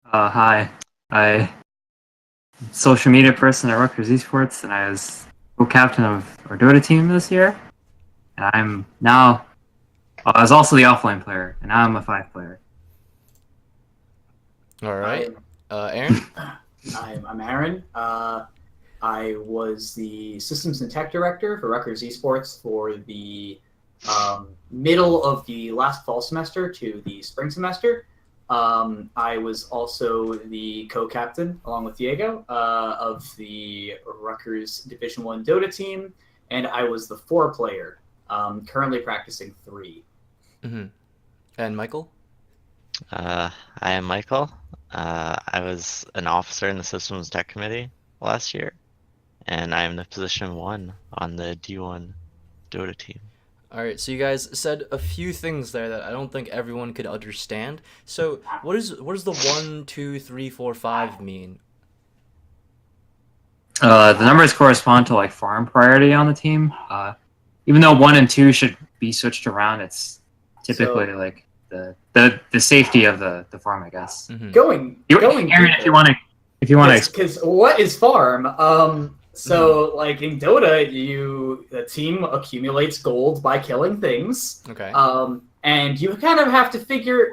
Hi. I social media person at Rutgers Esports, and I was co-captain of our Dota team this year. And I'm now I was also the offline player, and now I'm a five player. All right. I'm Aaron? I'm Aaron. I was the systems and tech director for Rutgers Esports for the middle of the last fall semester to the spring semester. I was also the co-captain, along with Diego, of the Rutgers Division One Dota team, and I was the four player, currently practicing three. Mm-hmm. And Michael? Uh, I am Michael. I was an officer in the Systems Tech Committee last year, and I am the position one on the D1 Dota team. All right. So you guys said a few things there that I don't think everyone could understand. So what does the 1, 2, 3, 4, 5 mean? The numbers correspond to like farm priority on the team. Even though one and two should be switched around, it's typically So like the safety of the farm, I guess. Mm-hmm. going Aaron, deeper. if you want to, Because what is farm? Mm-hmm. Like in Dota, the team accumulates gold by killing things. Okay. And you kind of have to figure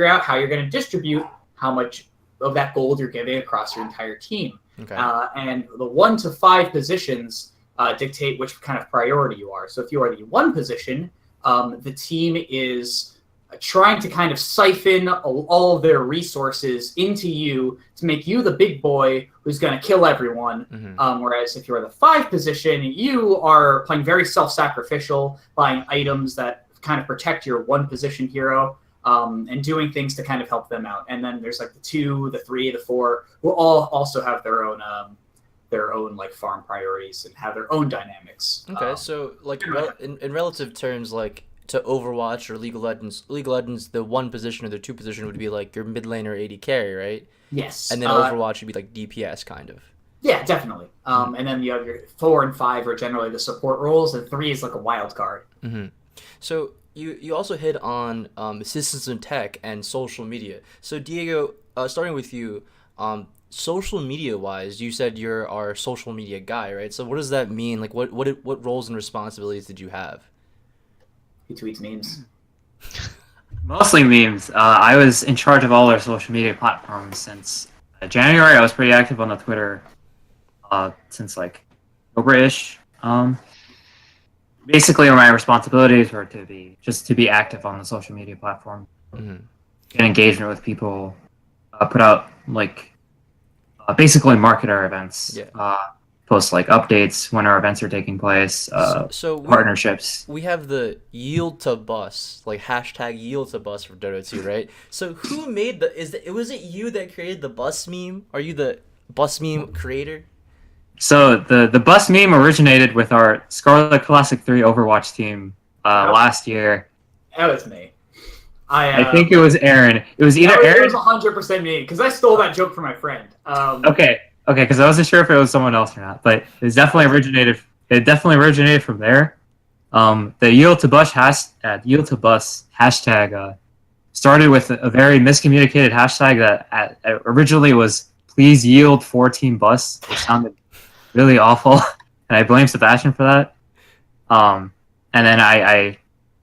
out how you're going to distribute how much of that gold you're giving across your entire team. Okay. And the 1 to 5 positions dictate which kind of priority you are. So if you are the one position, the team is trying to kind of siphon all of their resources into you to make you the big boy who's going to kill everyone. Mm-hmm. Whereas if you're the 5 position, you are playing very self-sacrificial, buying items that kind of protect your one position hero, and doing things to kind of help them out. And then there's like the 2, the 3, the 4, who all also have their own like farm priorities and have their own dynamics. Okay. So like in relative terms, like to Overwatch or League of Legends, the one position or the two position would be like your mid laner AD carry, right? Yes. And then Overwatch would be like DPS kind of. Yeah, definitely. And then you have your 4 and 5 are generally the support roles, and 3 is like a wild card. Mm-hmm. So you also hit on systems and tech and social media. So Diego, starting with you, social media wise, you said you're our social media guy, right? So what does that mean? Like what roles and responsibilities did you have? He tweets memes. mostly memes. I was in charge of all our social media platforms since January. I was pretty active on the Twitter since like October-ish. Basically, my responsibilities were to be active on the social media platform, Mm-hmm. get engagement with people, put out like basically market our events, Yeah. post like updates when our events are taking place, So partnerships. we have the yield to bus, like hashtag yield to bus for Dota 2, right? So who made was it you that created the bus meme? Are you the bus meme creator? So the bus meme originated with our Scarlet Classic 3 Overwatch team Yep. last year. That was me. I think it was Aaron. It was either It Aaron. was 100% me because I stole that joke from my friend. Okay, because I wasn't sure if it was someone else or not, but it definitely originated. It definitely originated from there. The yield to bus hashtag started with a very miscommunicated hashtag that originally was "please yield for team bus." It sounded really awful, and I blame Sebastian for that. And then I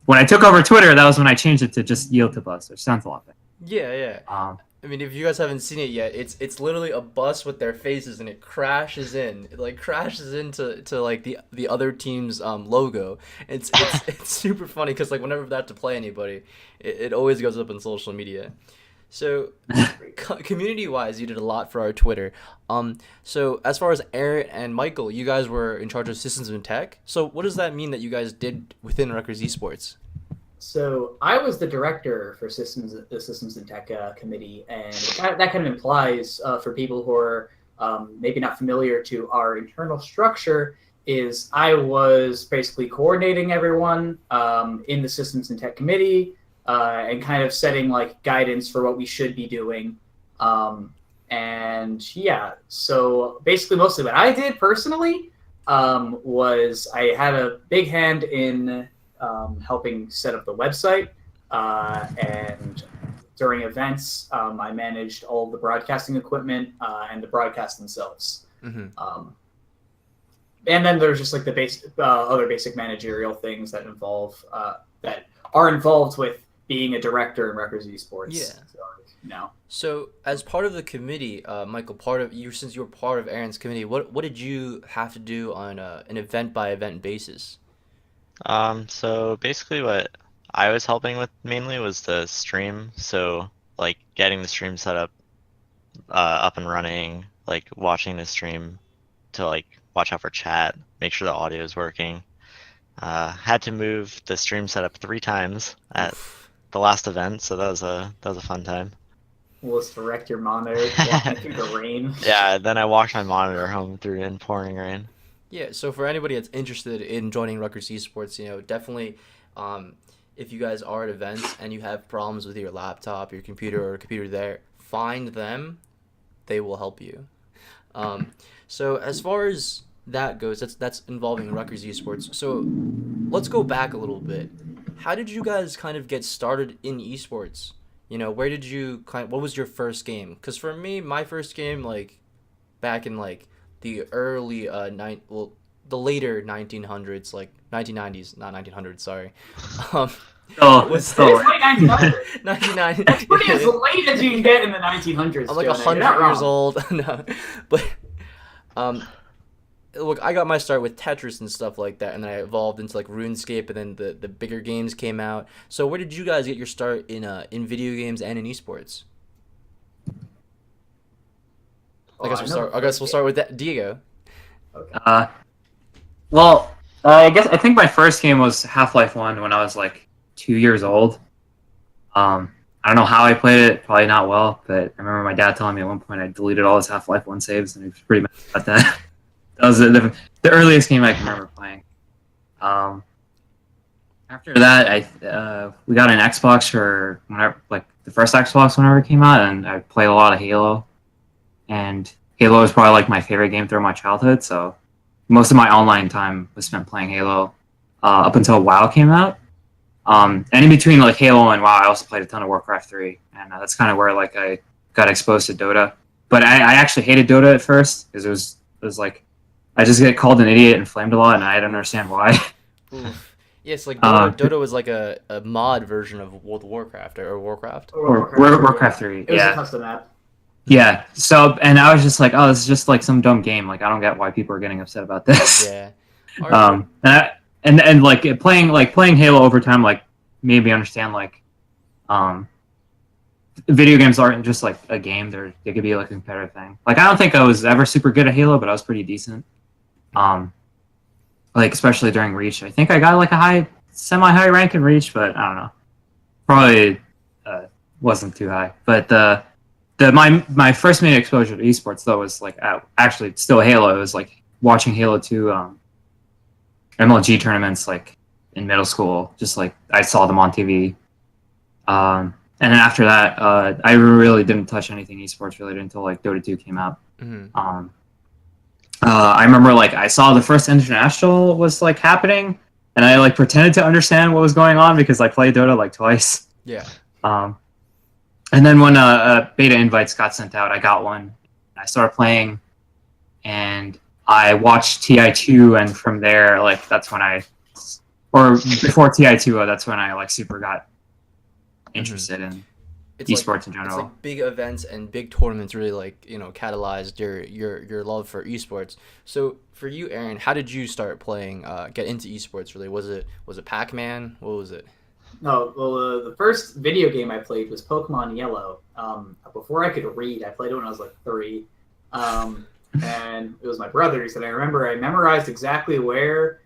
when I took over Twitter, that was when I changed it to just yield to bus, which sounds a lot better. Yeah, yeah. I mean, if you guys haven't seen it yet, it's literally a bus with their faces, and it crashes in. It like crashes into like the other team's logo. It's super funny because like whenever they have to play anybody, it always goes up in social media. So community wise, you did a lot for our Twitter. So as far as Aaron and Michael, you guys were in charge of systems and tech. So what does that mean that you guys did within Rutgers Esports? So I was the director for the Systems and Tech Committee, and that kind of implies for people who are maybe not familiar to our internal structure is I was basically coordinating everyone in the Systems and Tech Committee and kind of setting like guidance for what we should be doing. And yeah, so basically mostly what I did personally was I had a big hand in helping set up the website and during events, I managed all of the broadcasting equipment and the broadcasts themselves. And then there's just like the other basic managerial things that are involved with being a director in Records Esports. Yeah. So as part of the committee, Michael, since you were part of Aaron's committee, what did you have to do on an event by event basis? So basically what I was helping with mainly was the stream. So like getting the stream set up and running, like watching the stream to like watch out for chat, make sure the audio is working. Had to move the stream setup 3 times at the last event, so that was a fun time. Was direct your monitor walking through the rain. Yeah, then I walked my monitor home through in pouring rain. Yeah, so for anybody that's interested in joining Rutgers Esports, definitely, if you guys are at events and you have problems with your laptop, your computer, or a computer there, find them. They will help you. So as far as that goes, that's involving Rutgers Esports. So let's go back a little bit. How did you guys kind of get started in esports? Where did you what was your first game? Because for me, my first game, like back in like the early the later 1900s, like 1990s, not 1900s, sorry. Was still 1990. That's pretty as late as you can get in the 1900s. I'm like 100 years old. No, but look, I got my start with Tetris and stuff like that, and then I evolved into like RuneScape, and then the bigger games came out. So where did you guys get your start in video games and in esports? I guess we'll start with that. Diego. Okay. Well, I think my first game was Half-Life 1 when I was like 2 years old. I don't know how I played it, probably not well, but I remember my dad telling me at one point I deleted all his Half-Life 1 saves, and he was pretty mad about that. That was the earliest game I can remember playing. After that, we got an Xbox for whenever, like the first Xbox whenever it came out, and I played a lot of Halo. And Halo was probably like my favorite game throughout my childhood, so most of my online time was spent playing Halo up until WoW came out. And in between like Halo and WoW, I also played a ton of Warcraft 3, and that's kind of where like I got exposed to Dota. But I actually hated Dota at first because it was like I just get called an idiot and flamed a lot, and I didn't understand why. Yes, like Dota was like a mod version of World of Warcraft or Warcraft. Warcraft 3. It was a custom map. Yeah. So, and I was just like, oh, this is just like some dumb game. Like, I don't get why people are getting upset about this. Yeah. And like playing Halo over time like made me understand like, video games aren't just like a game. They could be like a competitive thing. Like, I don't think I was ever super good at Halo, but I was pretty decent. Like especially during Reach, I think I got like a semi-high rank in Reach, but I don't know. Probably wasn't too high. But my first main exposure to esports though was like actually still Halo. It was like watching Halo 2 MLG tournaments like in middle school. Just like I saw them on TV. And then after that, I really didn't touch anything esports related until like Dota 2 came out. Mm-hmm. I remember like I saw the first international was like happening, and I like pretended to understand what was going on because I played Dota like twice. Yeah. And then when beta invites got sent out, I got one. I started playing, and I watched TI2, and from there, like that's when before TI2, that's when I like super got interested in esports in general. It's like big events and big tournaments really like catalyzed your love for esports. So for you, Aaron, how did you start playing? Get into esports really? Was it Pac-Man? What was it? No, well, the first video game I played was Pokemon Yellow. Before I could read, I played it when I was like 3, and it was my brother's. And I remember I memorized exactly where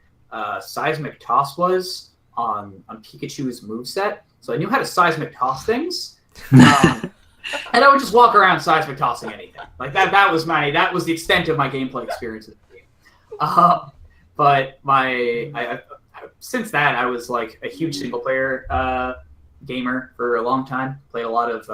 seismic toss was on Pikachu's moveset, so I knew how to seismic toss things. And I would just walk around seismic tossing anything. Like that was the extent of my gameplay experience in the game. But since that I was like a huge single player gamer for a long time. Played a lot of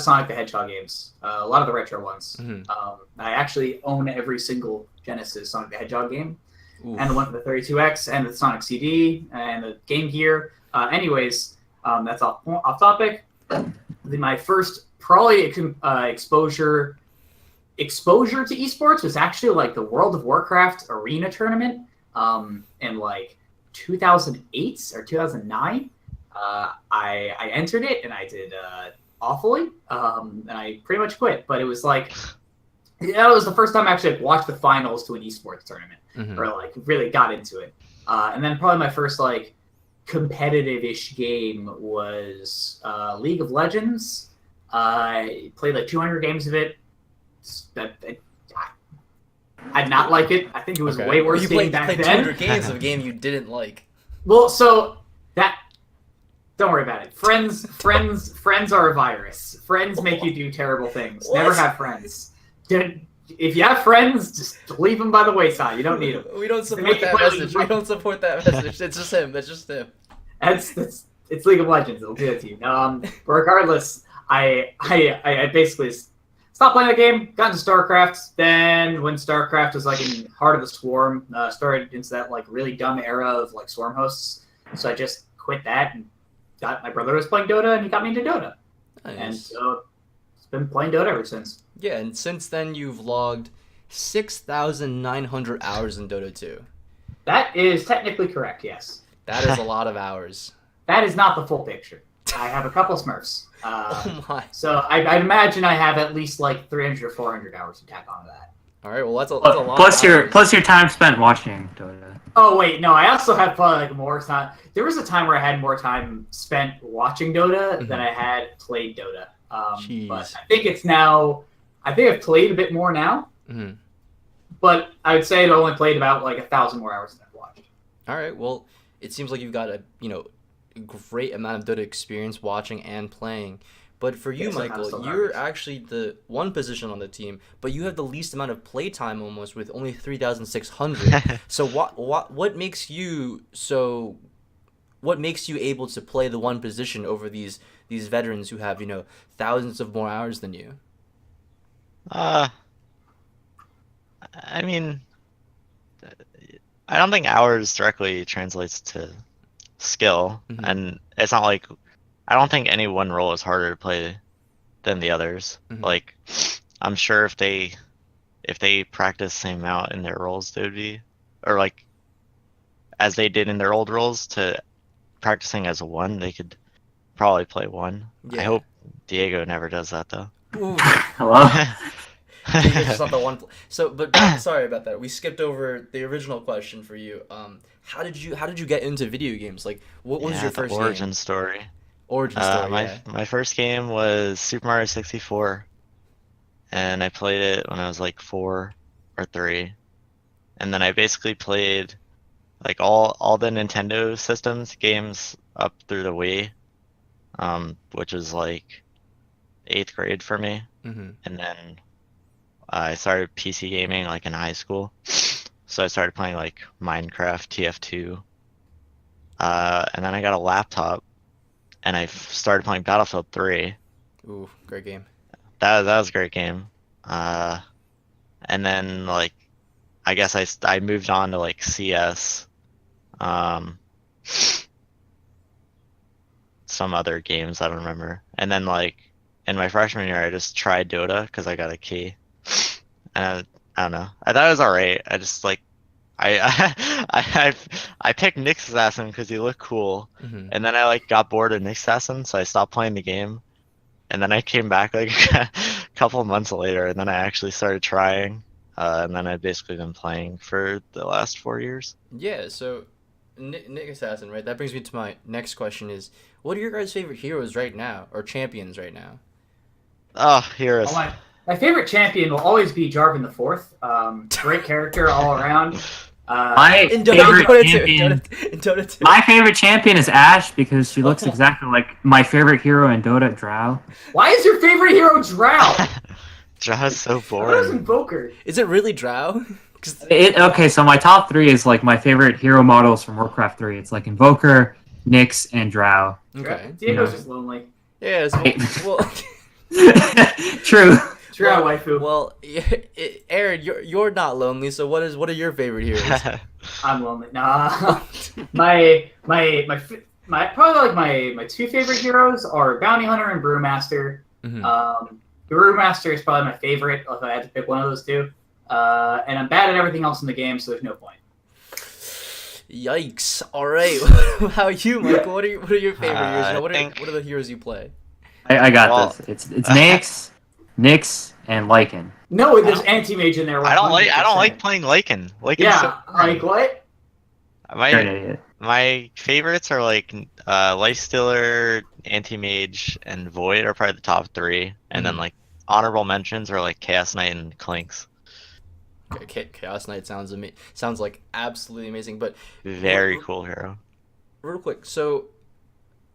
Sonic the Hedgehog games, a lot of the retro ones. Mm-hmm. I actually own every single Genesis Sonic the Hedgehog game. Oof. And the one for the 32X and the Sonic CD and the Game Gear. Anyways, That's off topic. My first probably exposure to esports was actually like the World of Warcraft arena tournament in like 2008 or 2009. I entered it and I did awfully, and I pretty much quit. But it was like, it was the first time I actually watched the finals to an esports tournament, or like really got into it. And then probably my first like competitive-ish game was League of Legends. I played like 200 games of it. I did not like it. I think it was way worse game back then. 200 games of a game you didn't like. Well, so that don't worry about it. Friends are a virus. Friends make you do terrible things. What? Never have friends. If you have friends, just leave them by the wayside. You don't need them. We don't support that message. We don't support that message. It's just him. It's just him. It's League of Legends. It'll do it to you. But regardless, I basically stopped playing the game. Got into StarCraft. Then when StarCraft was like in heart of the Swarm, started into that like really dumb era of like Swarm hosts. So I just quit that and my brother was playing Dota and he got me into Dota. Nice. And so it's been playing Dota ever since. Yeah, and since then you've logged 6,900 hours in Dota 2. That is technically correct, yes. That is a lot of hours. That is not the full picture. I have a couple Smurfs. Oh my. So I'd imagine I have at least like 300 or 400 hours to tack onto that. All right, well that's a lot. Plus your time spent watching Dota. Oh wait, no, I also have probably like more time. There was a time where I had more time spent watching Dota than I had played Dota. But I think it's now. I think I've played a bit more now. But I would say I'd only played about like 1,000 more hours than I've watched. All right, well, it seems like you've got a great amount of Dota experience watching and playing. But for you, Michael, you're actually the one position on the team, but you have the least amount of play time almost with only 3,600. So what makes you able to play the one position over these veterans who have, thousands of more hours than you? I mean, I don't think hours directly translates to skill, and it's not like I don't think any one role is harder to play than the others. Like, I'm sure if they practice the same amount in their roles, they would be, or like as they did in their old roles to practicing as a one, they could probably play one. Yeah. I hope Diego never does that though. Hello. Diego's not the one. But sorry about that. We skipped over the original question for you. How did you get into video games? Like, what was your first origin story? Origin story. My first game was Super Mario 64, and I played it when I was like 4 or 3, and then I basically played like all the Nintendo systems games up through the Wii, which was like 8th grade for me, and then I started PC gaming like in high school, so I started playing like Minecraft, TF2, and then I got a laptop. And I started playing Battlefield 3. Ooh, great game. That was a great game. And then like, I guess I moved on to like CS, some other games I don't remember. And then like in my freshman year, I just tried Dota because I got a key. And I don't know. I thought it was alright. I just like. I picked Nyx Assassin because he looked cool, and then I like got bored of Nyx Assassin, so I stopped playing the game, and then I came back like a couple of months later, and then I actually started trying, and then I've basically been playing for the last 4 years. Yeah, so Nyx Assassin, right? That brings me to my next question: is what are your guys' favorite heroes right now, or champions right now? Oh, heroes. Oh, my favorite champion will always be Jarvan the Fourth. Great character all around. My favorite champion is Ashe because she looks exactly like my favorite hero in Dota, Drow. Why is your favorite hero Drow? Drow is so boring. Drow is Invoker. Is it really Drow? Okay, so my top 3 is like my favorite hero models from Warcraft 3. It's like Invoker, Nyx, and Drow. Okay. Diego's just lonely. Yeah, well... True. Drow waifu. Well, Aaron, you're not lonely. So what are your favorite heroes? I'm lonely. Nah. my my two favorite heroes are Bounty Hunter and Brewmaster. Mhm. Brewmaster is probably my favorite if I had to pick one of those two. And I'm bad at everything else in the game, so there's no point. Yikes! All right, how are you, Michael? What are your favorite heroes? I What think- are the heroes you play? I got Well- this. It's Nyx, and Lycan. No, there's Anti-Mage in there. I don't 100%. like playing Lycan. Lycan's Yeah, so like what? You're an my idiot. my favorites are like Lifestealer, Anti-Mage, and Void are probably the top three, and then Mhm. like honorable mentions are like Chaos Knight and Clinks. Okay, Chaos Knight sounds like absolutely amazing. But Very cool hero. real quick, so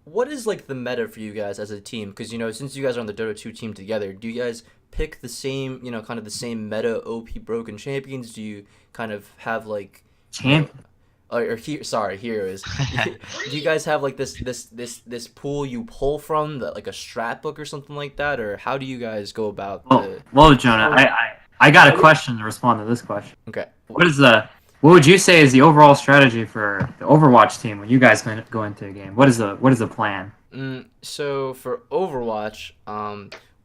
what is like the meta for you guys as a team? Because since you guys are on the Dota 2 team together, do you guys pick the same, kind of the same meta OP broken champions? Do you kind of have like Champ. heroes? Do you guys have like this pool you pull from, that like a strat book or something like that, or how do you guys go about Well, Jonah, I got a question to respond to this question. Okay. What would you say is the overall strategy for the Overwatch team when you guys go into a game? What is the plan? So for Overwatch,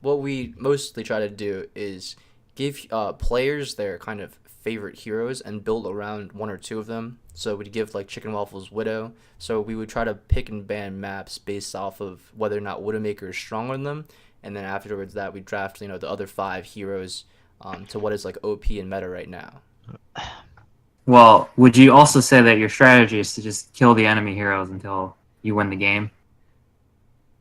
what we mostly try to do is give players their kind of favorite heroes and build around one or two of them. So we'd give like Chicken Waffles Widow. So we would try to pick and ban maps based off of whether or not Widowmaker is stronger than them, and then afterwards that we draft the other 5 heroes to what is like OP and meta right now. Well, would you also say that your strategy is to just kill the enemy heroes until you win the game?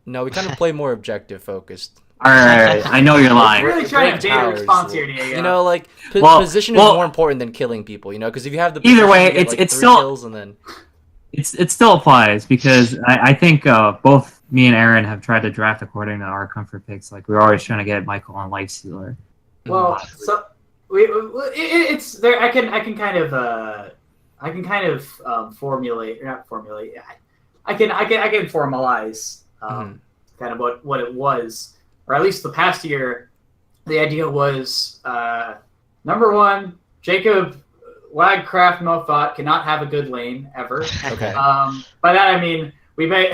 No, we kind of play more objective focused. All right, I know you're I'm lying. really trying to data Towers, response dude. here, Diego. Like Well- position is well- more important than killing people. Because if you have the Either position, way, you get, it's- like, it's 3 still- kills and then It still applies because I think both me and Aaron have tried to draft according to our comfort picks. Like we're always trying to get Michael on Lifestealer. Well, so it's there. I can kind of formulate, or not formulate. I can formalize kind of what it was, or at least the past year. The idea was number one, Jacob Wagcraft Mofat cannot have a good lane ever. Okay. By that I mean we made.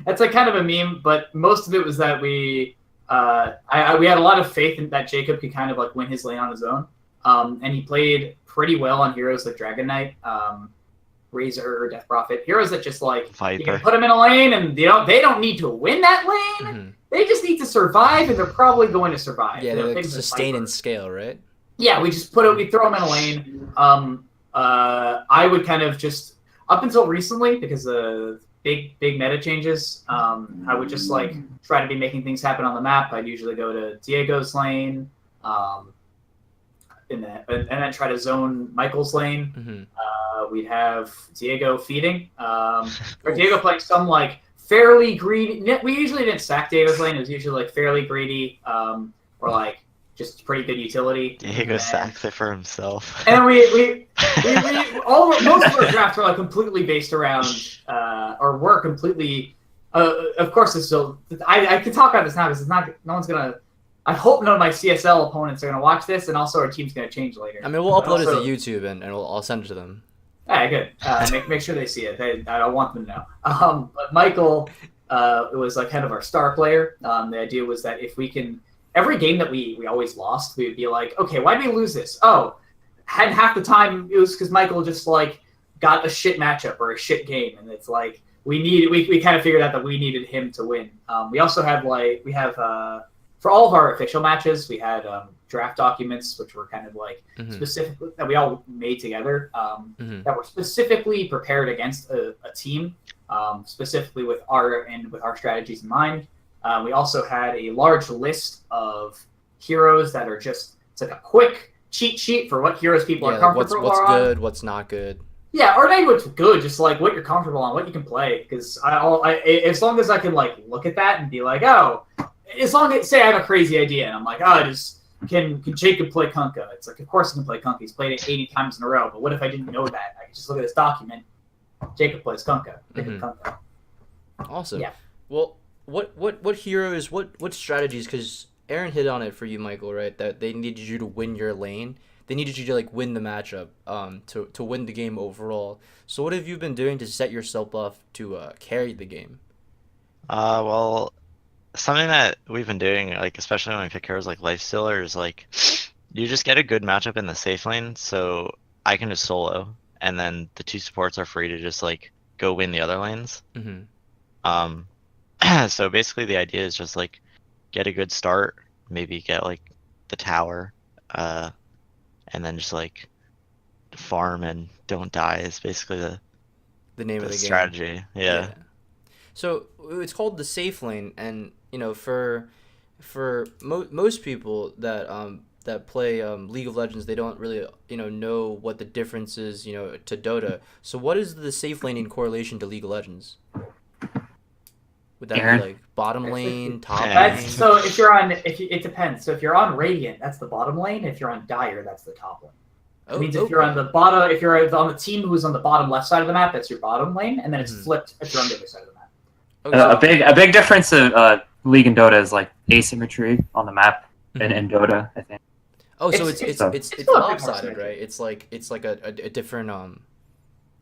That's like kind of a meme, but most of it was that we had a lot of faith in that Jacob could kind of like win his lane on his own, and he played pretty well on heroes like Dragon Knight, Razor, or Death Prophet, heroes that just like you can Viper. put them in a lane and they don't need to win that lane. Mhm. They just need to survive, and they're probably going to survive. Yeah, You know, they like things like sustain Viper. and scale, right? Yeah, we throw them in a lane. I would kind of just up until recently, because of big meta changes, I would just like try to be making things happen on the map. I'd usually go to Diego's lane, and then try to zone Michael's lane. Mm-hmm. We'd have Diego feeding, or Diego playing some like fairly greedy. We usually didn't stack Diego's lane. It was usually like fairly greedy, or like just pretty good utility. Diego sacks it for himself. And we most of our drafts were like completely based around, or were completely. Of course, it's still. I can talk about this now because it's not. No one's gonna. I hope none of my CSL opponents are gonna watch this, and also our team's gonna change later. I mean, we'll upload Also- it to YouTube and I'll send it to them. Alright, good. Make sure they see it. I want them to know. But Michael, it was like kind of our star player. The idea was that if we can, every game that we always lost, we would be like, okay, why did we lose this? Oh, and half the time it was because Michael just like got a shit matchup or a shit game, and it's like we kind of figured out that we needed him to win. We also had for all of our official matches, we had draft documents, which were kind of like specifically that we all made together, that were specifically prepared against a team, specifically with our strategies in mind. We also had a large list of heroes that are just, it's like a quick cheat sheet for what heroes people are Like comfortable what's on. good, what's not good. Yeah, or not even what's good, just like what you're comfortable on, what you can play. Because as long as I can like look at that and be like, oh, as long as say I have a crazy idea and I'm like, oh, can Jacob play Kunkka? It's like, of course he can play Kunkka. He's played it 80 times in a row. But what if I didn't know that? I could just look at this document. Jacob plays Kunkka. Kunkka. Awesome. Yeah. Well, what heroes, what strategies? Because Aaron hit on it for you, Michael, right? That they needed you to win your lane. they needed you to like win the matchup, to win the game overall. So what have you been doing to set yourself up to carry the game? Well, something that we've been doing, like especially when we pick heroes like Lifestealer, is like you just get a good matchup in the safe lane, so I can just solo, and then the two supports are free to just like go win the other lanes. Mm-hmm. Um, so basically the idea is just like get a good start, maybe get like the tower, and then just like farm and don't die is basically The name the of the game. strategy. Yeah. So it's called the safe lane, and most people that play League of Legends, they don't really know what the difference is to Dota. So what is the safe lane in correlation to League of Legends? Would that Aaron? be like bottom lane, top That's- lane? So if you're on, it depends. So if you're on Radiant, that's the bottom lane. If you're on Dire, that's the top lane. It means if you're on the bottom, if you're on the team who's on the bottom left side of the map, that's your bottom lane, and then it's flipped if you're on the other side of the map. Okay. A big difference of League and Dota is like asymmetry on the map in Dota, I think. Oh, so It's- it's still a bit more lopsided, symmetric. right? It's like a different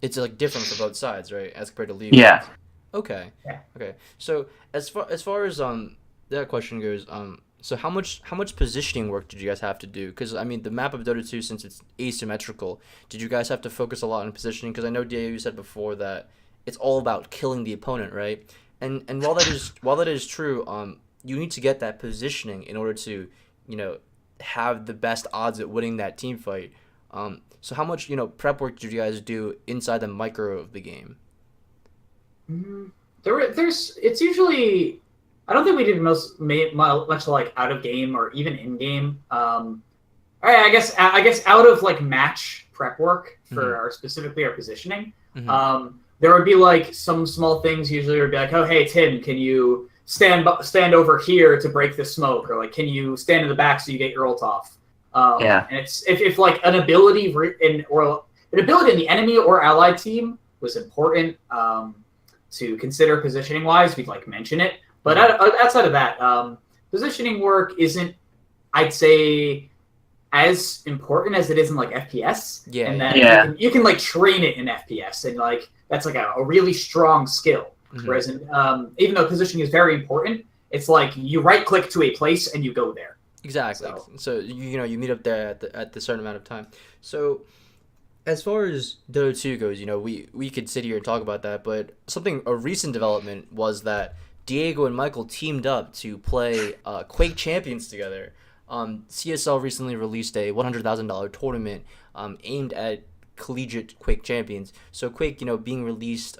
it's like different for both sides, right? As compared to League. Yeah. Okay. Yeah. Okay. So as far as that question goes, so how much positioning work did you guys have to do? Because I mean, the map of Dota 2, since it's asymmetrical, did you guys have to focus a lot on positioning? Because I know Diego, you said before that it's all about killing the opponent, right? And while that is true, you need to get that positioning in order to have the best odds at winning that team fight. So how much prep work did you guys do inside the micro of the game? It's usually, I don't think we did much like out of game or even in game. I guess out of like match prep work for specifically our positioning. There would be like some small things. Usually, would be like, oh hey Tim, can you stand over here to break the smoke, or like can you stand in the back so you get your ult off? Yeah. And it's if like an ability in the enemy or allied team was important to consider positioning wise, we'd like mention it. But outside of that, positioning work isn't, I'd say, as important as it is in like FPS. Yeah. And then you can like train it in FPS, and like that's like a really strong skill. Whereas in, even though positioning is very important, it's like you right click to a place and you go there. Exactly. So you meet up there at the certain amount of time. So as far as Dota 2 goes, we could sit here and talk about that, but a recent development was that Diego and Michael teamed up to play Quake Champions together. CSL recently released a $100,000 tournament aimed at collegiate Quake champions. So Quake, being released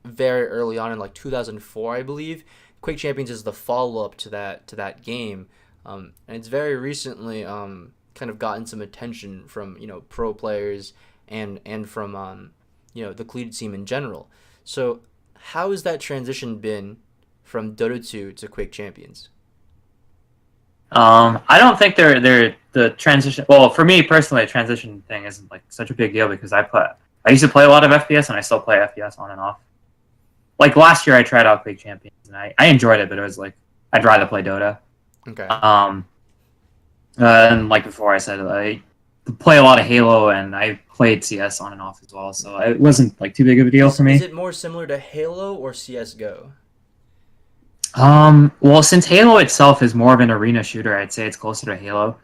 very early on in like 2004, I believe. Quake Champions is the follow-up to that game, and it's very recently kind of gotten some attention from pro players and from the collegiate scene in general. So how has that transition been from Dota 2 to Quake Champions? I don't think they're the transition. Well, for me personally, the transition thing isn't like such a big deal because I used to play a lot of FPS and I still play FPS on and off. Like last year, I tried out Quake Champions and I enjoyed it, but it was like I'd rather play Dota. Okay. And like before, I said I play a lot of Halo and I played CS on and off as well, so it wasn't like too big of a deal for me. Is it more similar to Halo or CS:GO? Well, since Halo itself is more of an arena shooter, I'd say it's closer to Halo.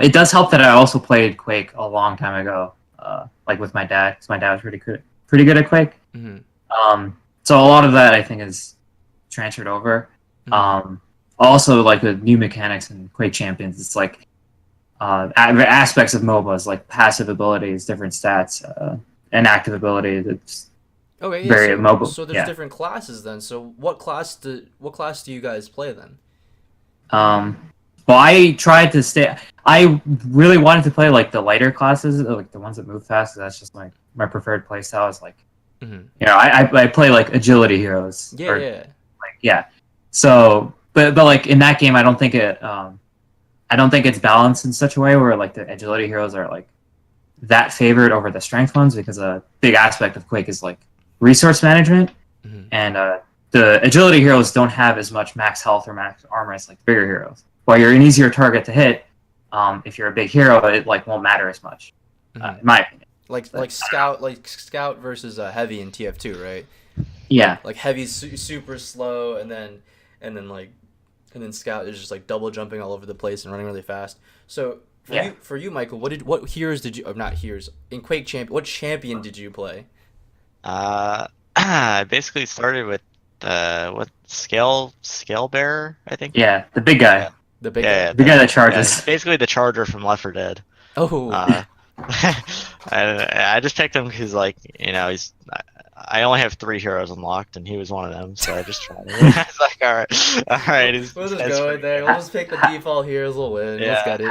It does help that I also played Quake a long time ago, like with my dad, because my dad was pretty good at Quake. So a lot of that I think is transferred over. Also, like the new mechanics in Quake Champions, it's like aspects of MOBAs, like passive abilities, different stats, and active ability. That's very mobile. So there's different classes then. So what class do you guys play then? Well, I tried to stay. I really wanted to play like the lighter classes, like the ones that move fast. That's just my preferred play style. Is like, I play like agility heroes. Yeah. So, but like in that game, I don't think it's balanced in such a way where like the agility heroes are like that favored over the strength ones, because a big aspect of Quake is like resource management, and the agility heroes don't have as much max health or max armor as like the bigger heroes. While you're an easier target to hit, if you're a big hero, it like won't matter as much, Mhm. in my opinion. Like scout versus heavy in TF2, right? Yeah, Like heavy's super slow, and then scout is just like double jumping all over the place and running really fast. So Yeah. for you, Michael, what heroes did you? Oh, not heroes in Quake champion. What champion did you play? I basically started with what scale bearer, I think. yeah, the big guy, Yeah. The big Yeah, guy. the guy that yeah, charges. basically the charger from Left 4 Dead. Oh, I just picked him because like I only have 3 heroes unlocked and he was one of them, so I just tried it. I was like, all right, we'll just that's go in pretty there. good. We'll just pick the default heroes. We'll win. Let's Yeah. get it.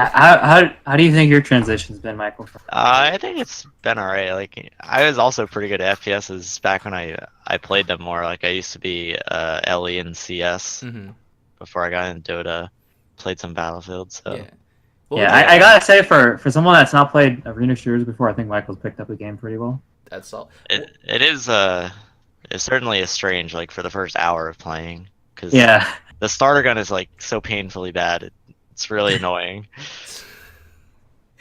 How do you think your transition's been, Michael? I think it's been alright. Like I was also pretty good at FPSs back when I played them more. Like I used to be LE and CS Mm-hmm. before I got into Dota. Played some Battlefield, so. Yeah. What Yeah, would you- I gotta say for someone that's not played arena shooters before, I think Michael's picked up the game pretty well. That's all. It is it's certainly a strange like for the first hour of playing because Yeah, the starter gun is like so painfully bad. It's really annoying.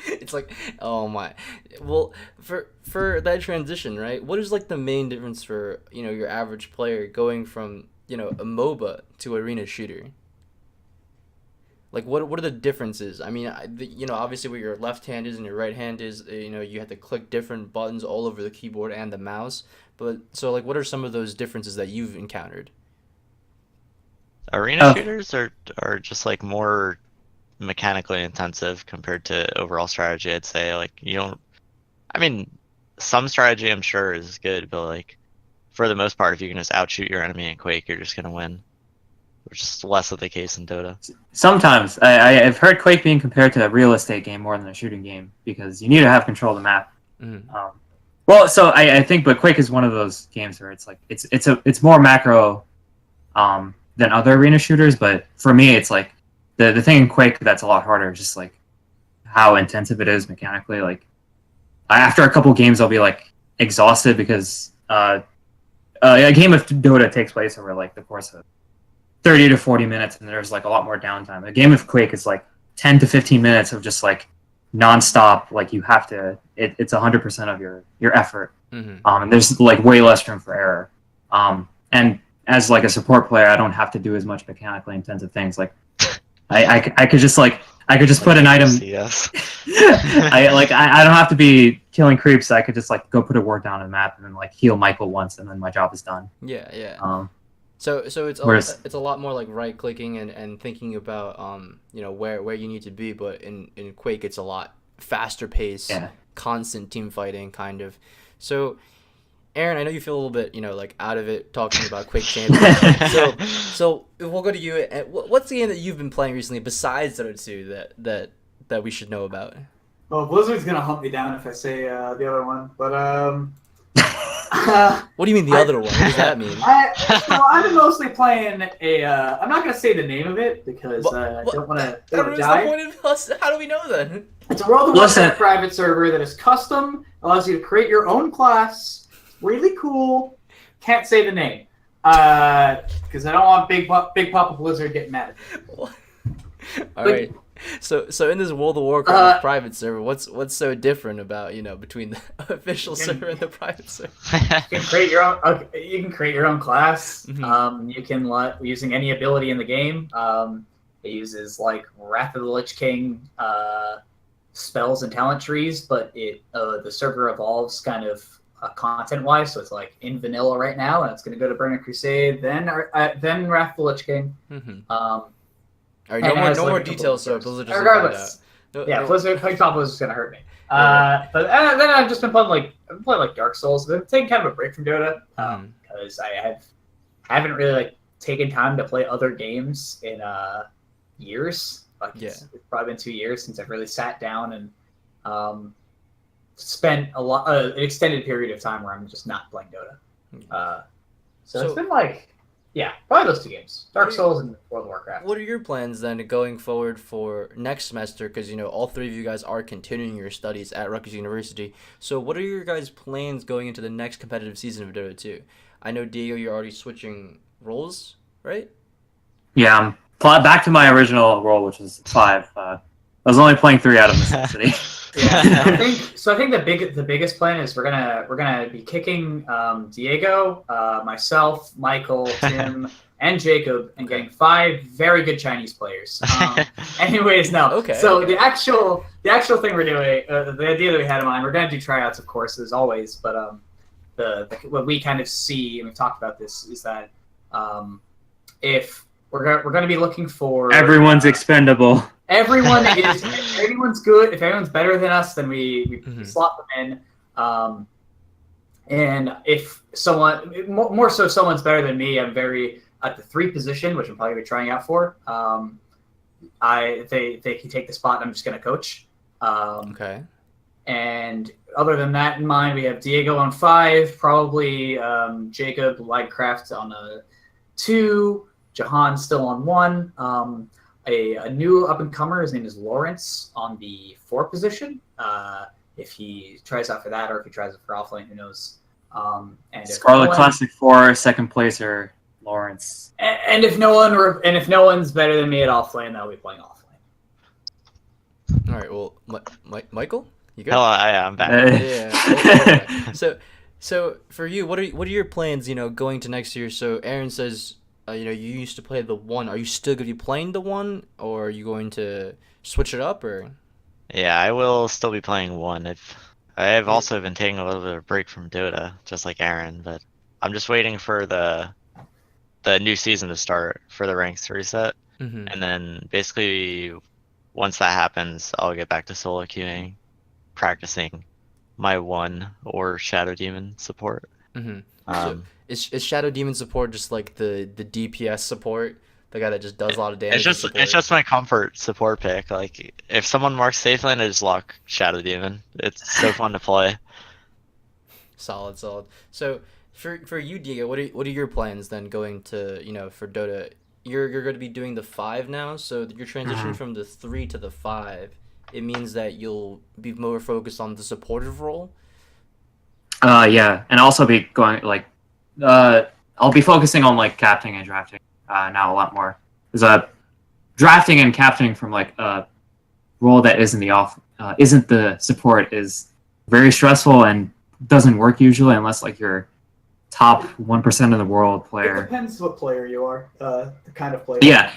It's like, oh my. Well, for that transition, right? What is like the main difference for your average player going from a MOBA to arena shooter? Like what are the differences? I mean, obviously where your left hand is and your right hand is, you have to click different buttons all over the keyboard and the mouse. But so like, what are some of those differences that you've encountered? Arena Oh. shooters are just like more mechanically intensive compared to overall strategy. I'd say like you don't. I mean, some strategy I'm sure is good, but like for the most part, if you can just outshoot your enemy in Quake, you're just gonna win. Which is less of the case in Dota. sometimes I've heard Quake being compared to a real estate game more than a shooting game because you need to have control of the map. Mm-hmm. Well, so I think, but Quake is one of those games where it's like it's more macro than other arena shooters. But for me, it's like the thing in Quake that's a lot harder is just like how intensive it is mechanically. Like after a couple games, I'll be like exhausted because a game of Dota takes place over like the course of 30 to 40 minutes, and there's like a lot more downtime. A game of Quake is like 10 to 15 minutes of just like nonstop. Like you have to, it's 100% of your effort. Mm-hmm. And there's like way less room for error. And as like a support player, I don't have to do as much mechanically intensive things. Like I could just put an item. CS. I don't have to be killing creeps. I could just like go put a ward down on the map and then like heal Michael once, and then my job is done. Yeah. So it's Whereas- it's a lot more like right clicking and thinking about where you need to be, but in Quake it's a lot faster pace, Yeah. constant team fighting kind of. So Aaron, I know you feel a little bit like out of it talking about Quake Champions. so we'll go to you. What's the game that you've been playing recently besides Dota 2 that we should know about? Well, Blizzard's gonna hunt me down if I say the other one, but What do you mean the other one? What does that mean? I've been mostly playing a. I'm not gonna say the name of it because I don't want to That is the die. point of us. How do we know then? It's a World of Listen. Warcraft private server that is custom, allows you to create your own class. Really cool. Can't say the name because I don't want Big Papa Blizzard getting mad. All right. So in this World of Warcraft private server, what's so different about between the official server and the private server? You can create your own. Okay, you can create your own class. Mhm. You can using any ability in the game. It uses like Wrath of the Lich King spells and talent trees, but the server evolves kind of content wise. So it's like in vanilla right now, and it's going to go to Burning Crusade, then Wrath of the Lich King. Mm-hmm. All right, And it has, no like, more a couple details, of so features. Blizzard doesn't find out. Regardless, No, yeah, no- Blizzard Big Papa was going to hurt me. But then I've just been playing like Dark Souls. I've been taking kind of a break from Dota because I haven't really like taken time to play other games in years. Like it's probably been 2 years since I've really sat down and spent an extended period of time where I'm just not playing Dota. So it's been like, yeah, probably those 2 games, Dark Souls and World of Warcraft. What are your plans then going forward for next semester? Because all 3 of you guys are continuing your studies at Rutgers University. So what are your guys' plans going into the next competitive season of Dota 2? I know Diego, you're already switching roles, right? Yeah, I'm back to my original role, which is 5. I was only playing 3 out of necessity. Yeah, I think the biggest plan is we're gonna be kicking Diego, myself, Michael, Tim, and Jacob, and getting 5 very good Chinese players. Anyways, no. Okay, So okay. the actual thing we're doing, the idea that we had in mind, we're gonna do tryouts, of course, as always. But what we kind of see, and we've talked about this, is that if we're gonna be looking for Everyone's expendable. Everyone's good. If everyone's better than us, then we slot them in. And if more so someone's better than me, I'm very at the 3 position, which I'm probably gonna be trying out for. They can take the spot. And I'm just gonna coach. Okay. And other than that in mind, we have Diego on 5, probably Jacob Lightcraft on a 2, Jahan still on 1. A new up-and-comer, his name is Lawrence, on the 4 position. If he tries out for that, or if he tries it for offlane, who knows? And Scarlet Classic 4, second placer, Lawrence. And if no one's better than me at offlane, I'll be playing offlane. All right. Well, Michael, you good? Hello, I'm back. Yeah. So for you, what are your plans? Going to next year. So Aaron says, you used to play the 1. Are you still going to be playing the 1, or are you going to switch it up, or? Yeah, I will still be playing 1. I've also been taking a little bit of a break from Dota, just like Aaron, but I'm just waiting for the new season to start, for the ranks to reset, and then basically once that happens, I'll get back to solo queuing, practicing my 1 or Shadow Demon support. So is Shadow Demon support just like the DPS support, the guy that just does a lot of damage? It's just my comfort support pick. Like, if someone marks safe lane, I just lock Shadow Demon. It's so fun to play. Solid. So for you, Diego, what are your plans then going to for Dota? You're going to be doing the 5 now, so your transition from the 3 to the 5. It means that you'll be more focused on the supportive role. Yeah, and also be going I'll be focusing on captaining and drafting now a lot more. Because drafting and captaining from a role that isn't the support is very stressful and doesn't work usually unless you're top 1% of the world player. It depends what player you are, the kind of player. Yeah.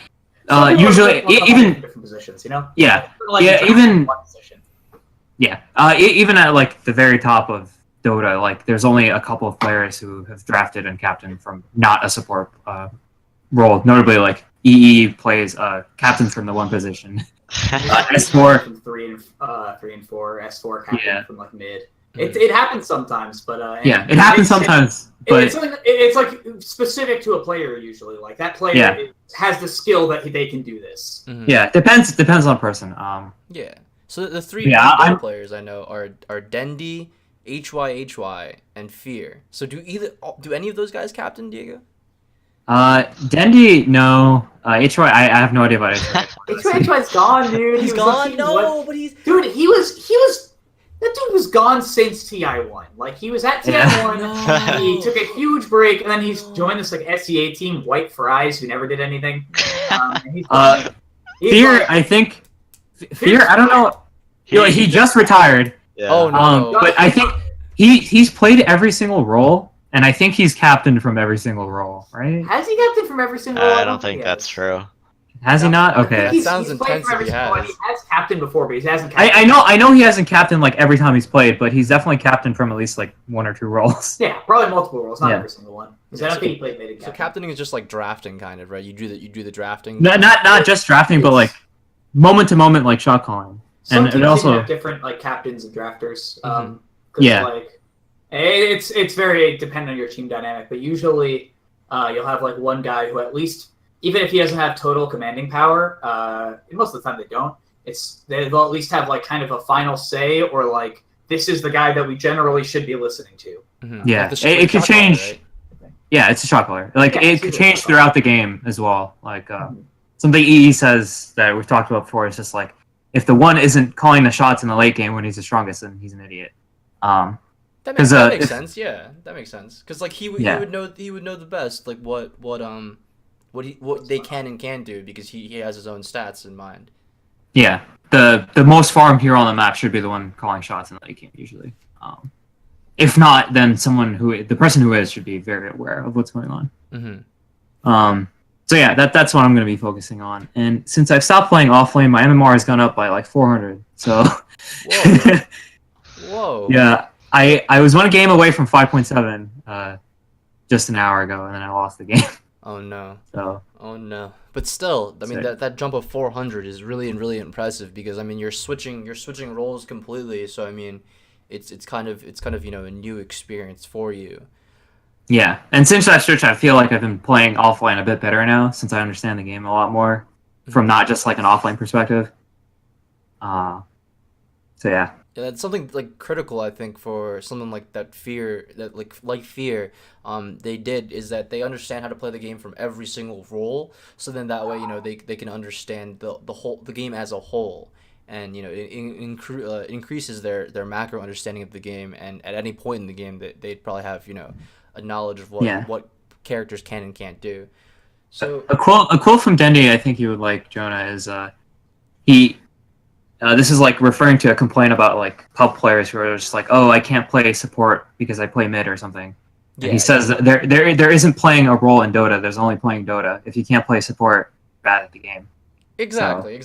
Usually even different positions, Yeah. Even one position. Yeah. Even at the very top of Dota, there's only a couple of players who have drafted and captained from not a support role. Notably, EE plays captain from the 1 position. S4 from 3 and 4, S4 captain from mid. Mm-hmm. It happens sometimes, but it happens sometimes. But it's specific to a player usually. That player has the skill that they can do this. Mm-hmm. Yeah, depends on person. Yeah. So the 3 players I know are Dendi, HY, and Fear. So do any of those guys captain, Diego? Dendi, no. HY, I have no idea about HY. HY's gone, dude. He's gone? No, but he's... Dude, he was... That dude was gone since TI1. He was at TI1, No. He took a huge break, and then he's joined this SEA team, White Fries, who never did anything. Fear, I think... Fear, I don't know. He just retired. Yeah. Oh, no. But I think he's played every single role, and I think he's captained from every single role, right? Has he captained from every single role? I don't think that's true. Has he not? Okay. That sounds intense if he has. He has captained before, but he hasn't captained. I know he hasn't captained every time he's played, but he's definitely captained from at least 1 or 2 roles. Yeah, probably multiple roles, not every single one. Because I don't think he played mid. So captaining is just drafting, kind of, right? You do the drafting. Not just drafting, but moment to moment shot calling. Some and teams also have different captains and drafters. Yeah. It's very dependent on your team dynamic, but usually you'll have one guy who at least, even if he doesn't have total commanding power, and most of the time they don't, they'll at least have kind of a final say, or this is the guy that we generally should be listening to. Mm-hmm. Yeah, it could change. Caller, right? Yeah, it's a shot caller. It could change throughout the game as well. Something EE says that we've talked about before is just if the 1 isn't calling the shots in the late game when he's the strongest, then he's an idiot. That makes sense. Yeah, that makes sense. Because he would know the best what they can and can't do, because he has his own stats in mind. Yeah, the most farm hero on the map should be the one calling shots in the late game usually. If not, then the person who is should be very aware of what's going on. So yeah, that's what I'm going to be focusing on. And since I've stopped playing offlane, my MMR has gone up by like 400. So Whoa. Whoa. yeah, I was 1 game away from 5.7 just an hour ago, and then I lost the game. Oh no. So Oh no. But still, I mean Sick. that jump of 400 is really impressive because I mean you're switching roles completely. So I mean, it's kind of a new experience for you. yeah, and since that switch, I feel like I've been playing offline a bit better now since I understand the game a lot more from not just like an offline perspective. So yeah. Yeah, that's something like critical, I think, for something like that fear that like fear. They did is that they understand how to play the game from every single role. So then that way, they can understand the game as a whole, and it increases their macro understanding of the game. And at any point in the game, that they'd probably have a knowledge of what characters can and can't do. So A quote from Dendi I think you would like, Jonah, is he this is like referring to a complaint about like pub players who are just like, oh, I can't play support because I play mid or something. And he says that there isn't playing a role in Dota. There's only playing Dota. If you can't play support, you're bad at the game. Exactly.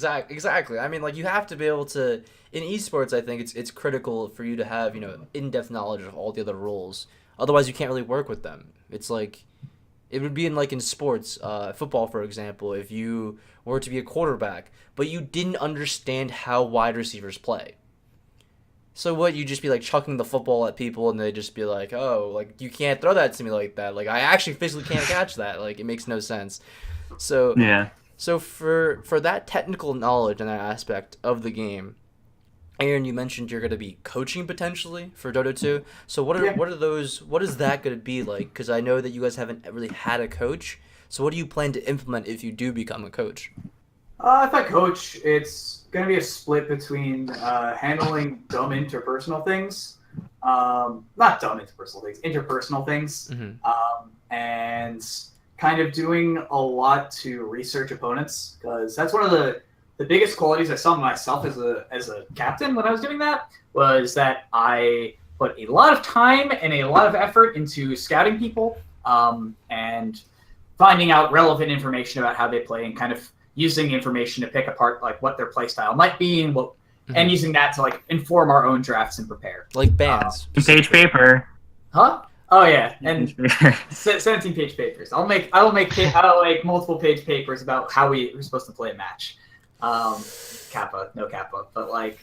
I mean, like you have to be able to in esports. I think it's critical for you to have in-depth knowledge of all the other roles. Otherwise, you can't really work with them. It's like it would be in sports, football, for example, if you were to be a quarterback, but you didn't understand how wide receivers play. So what, you just be like chucking the football at people and they just be like, oh, like you can't throw that to me like that. Like I actually physically can't catch that. Like it makes no sense. So yeah. So for that technical knowledge and that aspect of the game, Aaron, you mentioned you're going to be coaching potentially for Dota 2. So what is that going to be like? Because I know that you guys haven't really had a coach. So what do you plan to implement if you do become a coach? If I coach, it's going to be a split between handling dumb interpersonal things, not dumb interpersonal things, interpersonal things, and kind of doing a lot to research opponents, because that's one of the biggest qualities I saw in myself as a captain when I was doing that, was that I put a lot of time and a lot of effort into scouting people and finding out relevant information about how they play and kind of using information to pick apart like what their play style might be and and using that to like inform our own drafts and prepare. Like bands. Page paper. Huh? Oh yeah, and 17-page papers. I'll make multiple page papers about how we're supposed to play a match. Kappa, no Kappa, but like,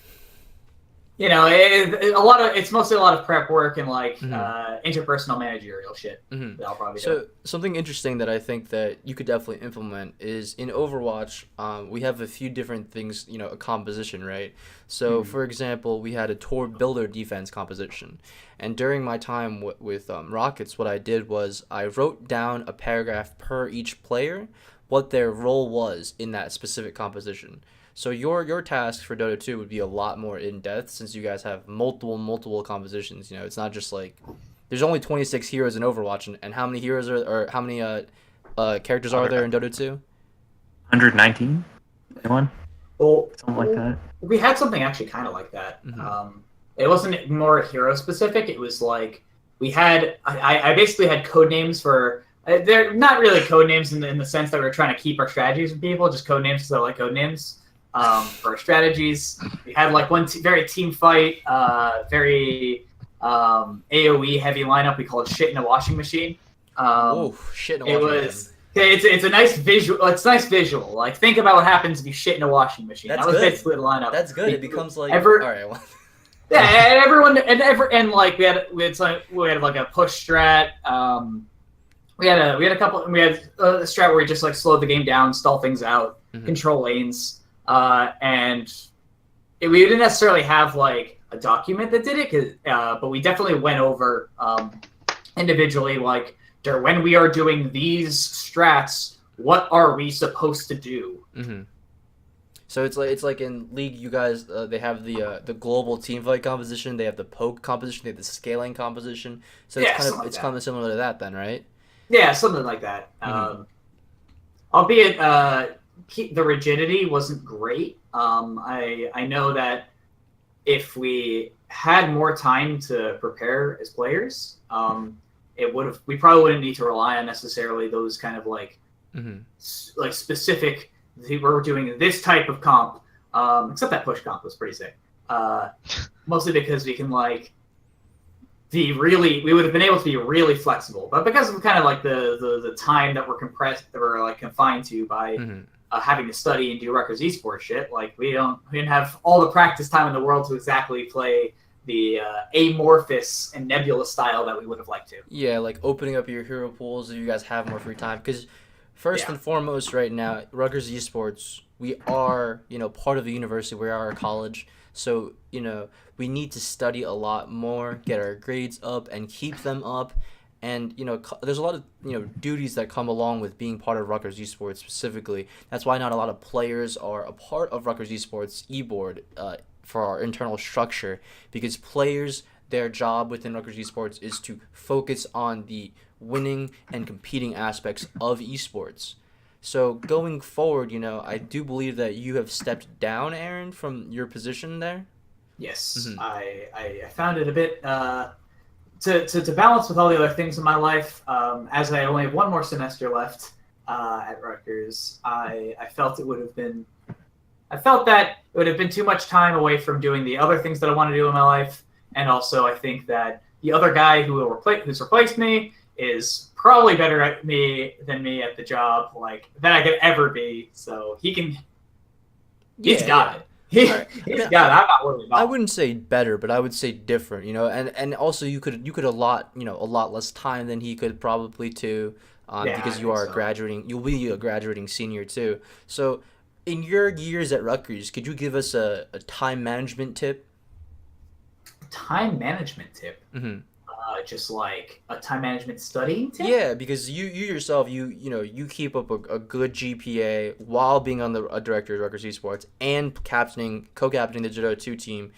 it's mostly a lot of prep work and like interpersonal managerial shit. That I'll probably do. Something interesting that I think that you could definitely implement is in Overwatch. We have a few different things, a composition, right? So for example, we had a tour builder defense composition, and during my time with Rockets, what I did was I wrote down a paragraph per each player, what their role was in that specific composition. So your task for Dota 2 would be a lot more in depth since you guys have multiple compositions. It's not just like there's only 26 heroes in Overwatch, and how many heroes or how many characters are there in Dota 2? 119. Anyone? Well, something like that. We had something actually kind of like that. It wasn't more hero specific. It was like we had I basically had code names for. They're not really code names in the sense that we're trying to keep our strategies with people, just code names because I like code names. For our strategies, we had like one very team fight, very AOE heavy lineup. We call it shit in a washing machine. Shit in a washing machine. It's a nice visual. It's nice visual. Like think about what happens if you shit in a washing machine. That's that was good. basically the lineup. That's good. It becomes like all right. Well. Yeah, and everyone and like we had like a push strat. We had a couple. We had a strat where we just like slowed the game down, stall things out, control lanes. And we didn't necessarily have like a document that did it, but we definitely went over individually, like when we are doing these strats, what are we supposed to do? So it's like in League, you guys they have the global team fight composition, they have the poke composition, they have the scaling composition. So it's kind of similar to that then, right? Yeah, something like that. Albeit the rigidity wasn't great. I know that if we had more time to prepare as players, we probably wouldn't need to rely on necessarily those kind of like like specific. We're doing this type of comp, except that push comp was pretty sick. Mostly because we can like we would have been able to be really flexible, but because of kind of like the time that we're like confined to by having to study and do Rutgers esports shit, like we didn't have all the practice time in the world to exactly play the amorphous and nebulous style that we would have liked to. Yeah, like opening up your hero pools if you guys have more free time. Because first and foremost, right now, Rutgers esports, we are part of the university. We are a college, so we need to study a lot more, get our grades up, and keep them up. And there's a lot of duties that come along with being part of Rutgers esports specifically. That's why not a lot of players are a part of Rutgers esports e-board for our internal structure, because players, their job within Rutgers esports is to focus on the winning and competing aspects of esports. So going forward, I do believe that you have stepped down, Aaron, from your position there. Yes, I found it a bit to balance with all the other things in my life. As I only have one more semester left at Rutgers, I felt that it would have been too much time away from doing the other things that I want to do in my life, and also I think that the other guy who's replaced me is probably better at than me at the job, like that I could ever be. So he's got it. He's got it. I'm not worried about it. I wouldn't say better, but I would say different. And also you could allot a lot less time than he could probably too, because you are graduating. You'll be a graduating senior too. So in your years at Rutgers, could you give us a time management tip? Time management tip? Just like a time management studying tip? Yeah, because you yourself, you keep up a good GPA while being on a director of Rutgers esports and co-captaining the Dota2 team.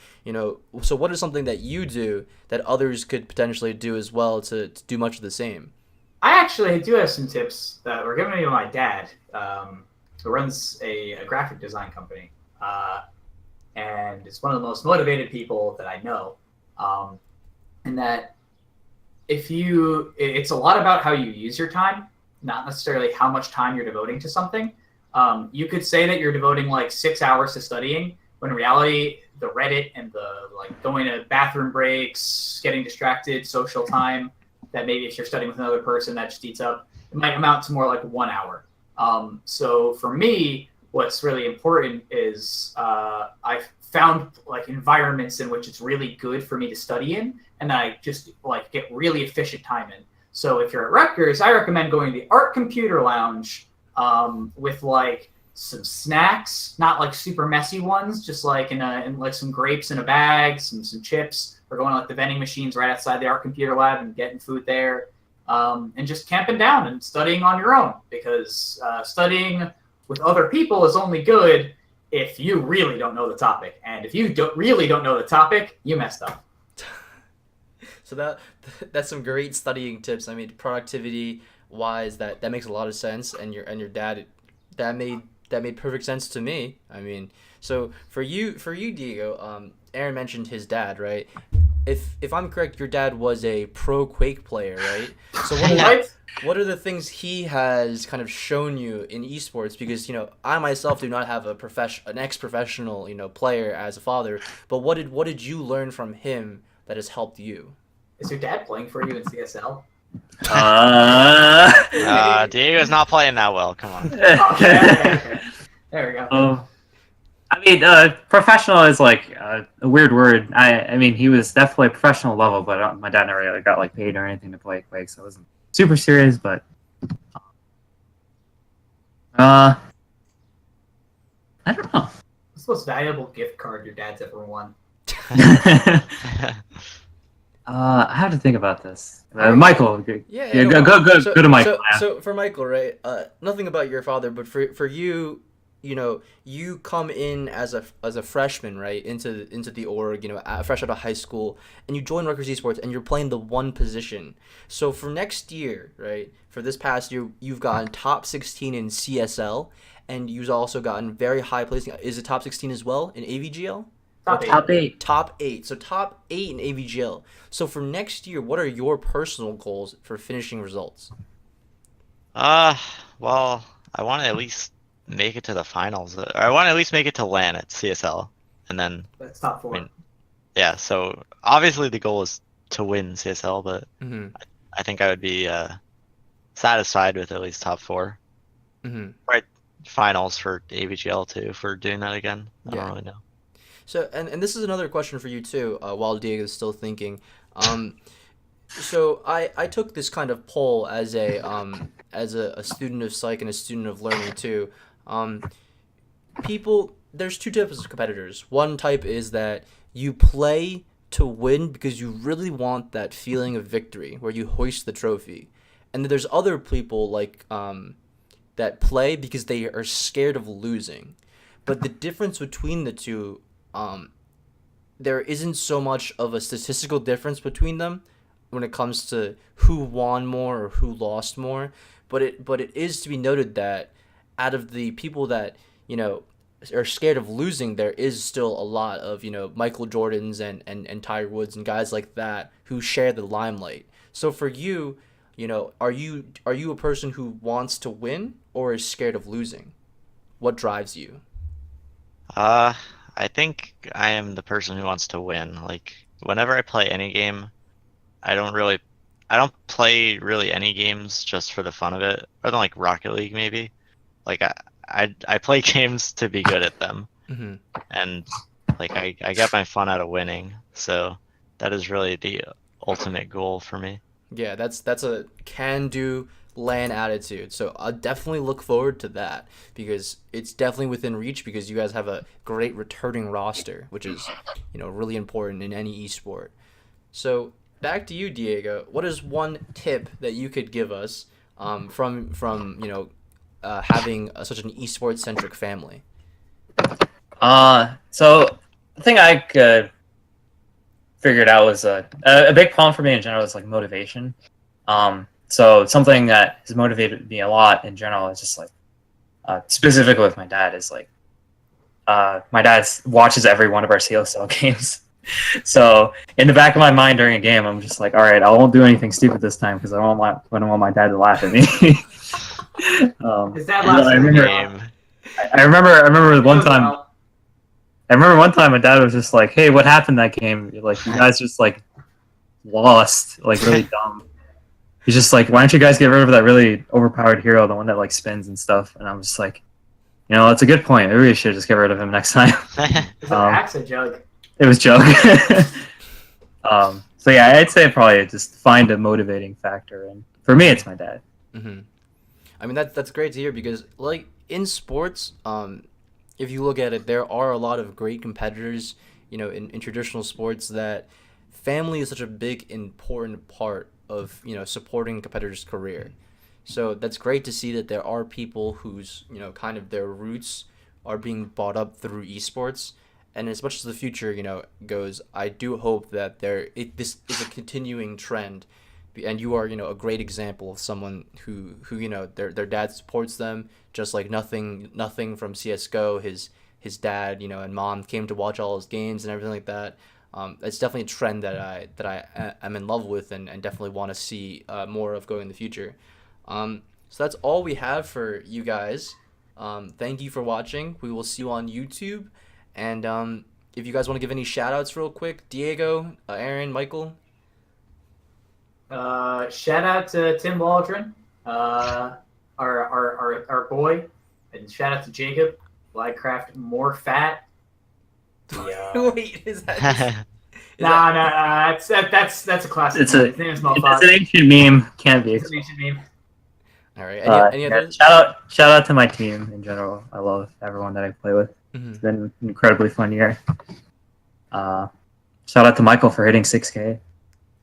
So what is something that you do that others could potentially do as well to do much of the same? I actually do have some tips that were given to me by my dad, who runs a graphic design company, and is one of the most motivated people that I know. And that it's a lot about how you use your time, not necessarily how much time you're devoting to something. You could say that you're devoting like 6 hours to studying, when in reality, the Reddit and the like going to bathroom breaks, getting distracted, social time, that maybe if you're studying with another person that just eats up, it might amount to more like 1 hour. So for me, what's really important is I've found like environments in which it's really good for me to study in, and I just like get really efficient time in. So if you're at Rutgers, I recommend going to the Art Computer Lounge with like some snacks, not like super messy ones, just like in like some grapes in a bag, some chips, or going to like the vending machines right outside the Art Computer Lab and getting food there, and just camping down and studying on your own, because studying with other people is only good if you really don't know the topic. And if you really don't know the topic, you messed up. So that's some great studying tips. I mean, productivity wise, that makes a lot of sense. And your dad, that made perfect sense to me. I mean, so for you, Diego, Aaron mentioned his dad, right? If I'm correct, your dad was a pro Quake player, right? So what are the things he has kind of shown you in esports? Because I myself do not have an ex-professional player as a father, but what did you learn from him that has helped you? Is your dad playing for you in CSL? Diego's not playing that well. Come on. Okay. There we go. I mean, professional is like a weird word. I mean, he was definitely a professional level, but my dad never really got like paid or anything to play Quake, so it wasn't super serious. But I don't know. What's the most valuable gift card your dad's ever won? I have to think about this. Michael, go to Michael. So for Michael, right? Nothing about your father, but for you, you come in as a freshman, right, into the org, fresh out of high school, and you join Rutgers Esports, and you're playing the one position. So for next year, right, for this past year, you've gotten top 16 in CSL, and you've also gotten very high placing. Is it top 16 as well in AVGL? Top Top 8. Top 8. So top 8 in AVGL. So for next year, what are your personal goals for finishing results? Uh, well, I want to at least make it to the finals. I want to at least make it to LAN at CSL, and then That's top I 4. mean, yeah. So obviously the goal is to win CSL, but Mm-hmm. I think I would be satisfied with at least top 4. Mm-hmm. Right, finals for AVGL too for doing that again. I Yeah. don't really know. So, and this is another question for you too, while Diego is still thinking. So I took this kind of poll as a student of psych and a student of learning too. Um, there's two types of competitors. One type is that you play to win because you really want that feeling of victory where you hoist the trophy, and then there's other people like that play because they are scared of losing. But the difference between the two, there isn't so much of a statistical difference between them when it comes to who won more or who lost more. But it is to be noted that out of the people that are scared of losing, there is still a lot of Michael Jordans and Tiger Woods and guys like that who share the limelight. So for you, are you a person who wants to win or is scared of losing? What drives you? Uh, I think I am the person who wants to win. Like whenever I play any game, I don't really, I don't play really any games just for the fun of it, other than like Rocket League maybe. Like I play games to be good at them, Mm-hmm. and like I get my fun out of winning. So that is really the ultimate goal for me. Yeah, that's a can-do LAN attitude. So I'll definitely look forward to that because it's definitely within reach because you guys have a great returning roster, which is, really important in any esport. So back to you, Diego. What is one tip that you could give us from having such an esports centric family? So the thing I could figured out was a big problem for me in general is like motivation. So something that has motivated me a lot in general is just like specifically with my dad is like my dad watches every one of our CSL games. So in the back of my mind during a game, I'm just like, all right, I won't do anything stupid this time because I don't want my dad to laugh at me. Is that and last I year's remember, Game. I remember one time. I remember one time my dad was just like, "Hey, what happened that game? Like, you guys just like lost, like really dumb." He's just like, "Why don't you guys get rid of that really overpowered hero, the one that like spins and stuff?" And I'm just like, that's a good point. Maybe we should just get rid of him next time. Is it Axe or Jug? It was joke. So yeah, I'd say probably just find a motivating factor, and for me, it's my dad. Mm-hmm. I mean that's great to hear because like in sports, if you look at it, there are a lot of great competitors, in traditional sports that family is such a big important part of supporting a competitor's career. So that's great to see that there are people whose kind of their roots are being brought up through esports. And as much as the future goes, I do hope that this is a continuing trend, and you are a great example of someone who their dad supports them just like nothing from CS:GO. His dad and mom came to watch all his games and everything like that. It's definitely a trend that I am in love with and definitely want to see more of going in the future. So that's all we have for you guys. Thank you for watching. We will see you on YouTube. And if you guys want to give any shout outs real quick, Diego, Aaron, Michael. Shout out to Tim Waldron, our boy, and shout out to Jacob, Blackcraft More Fat. Wait, is that Nah, that's a classic. It's His name is Mo it's Fox. an ancient meme. Can't be. It's an ancient meme. all right? Any Yeah, others? shout out to my team in general. I love everyone that I play with. Mhm. It's been an incredibly fun year. Shout out to Michael for hitting 6K.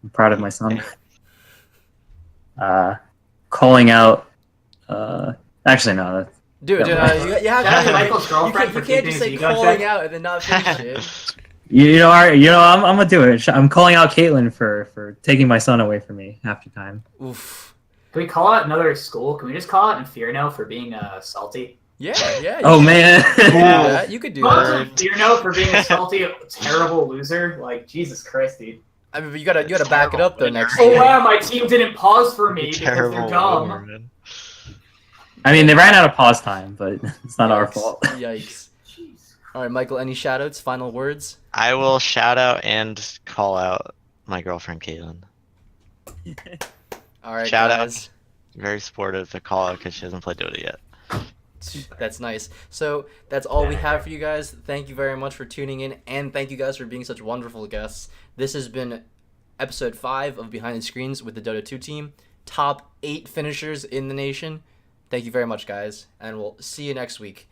I'm proud of my son. Calling out. Actually, no. Dude, you have Shout out to to. Michael's girlfriend You for can't keeping just his say ego calling checked. out and then not finish it. I'm gonna do it. I'm calling out Caitlin for taking my son away from me half the time. Oof. Can we call out another school? Can we just call out Inferno for being salty? Yeah. Oh man. You could do Call that. out Inferno for being a salty, terrible loser. Like Jesus Christ, dude. I mean, but you gotta back it up though next Oh year. wow, my team didn't pause for me because Terrible they're dumb. winner, man. I mean, they ran out of pause time, but it's not our Yikes. fault. Yikes. All right, Michael. Any shoutouts? Final words? I will shout out and call out my girlfriend Caitlin. All right, Shout out. guys. Very supportive to call out because she hasn't played Dota yet. That's nice. So that's all we have for you guys. Thank you very much for tuning in, and thank you guys for being such wonderful guests. This has been episode 5 of Behind the Screens with the Dota2 team. Top 8 finishers in the nation. Thank you very much, guys, and we'll see you next week.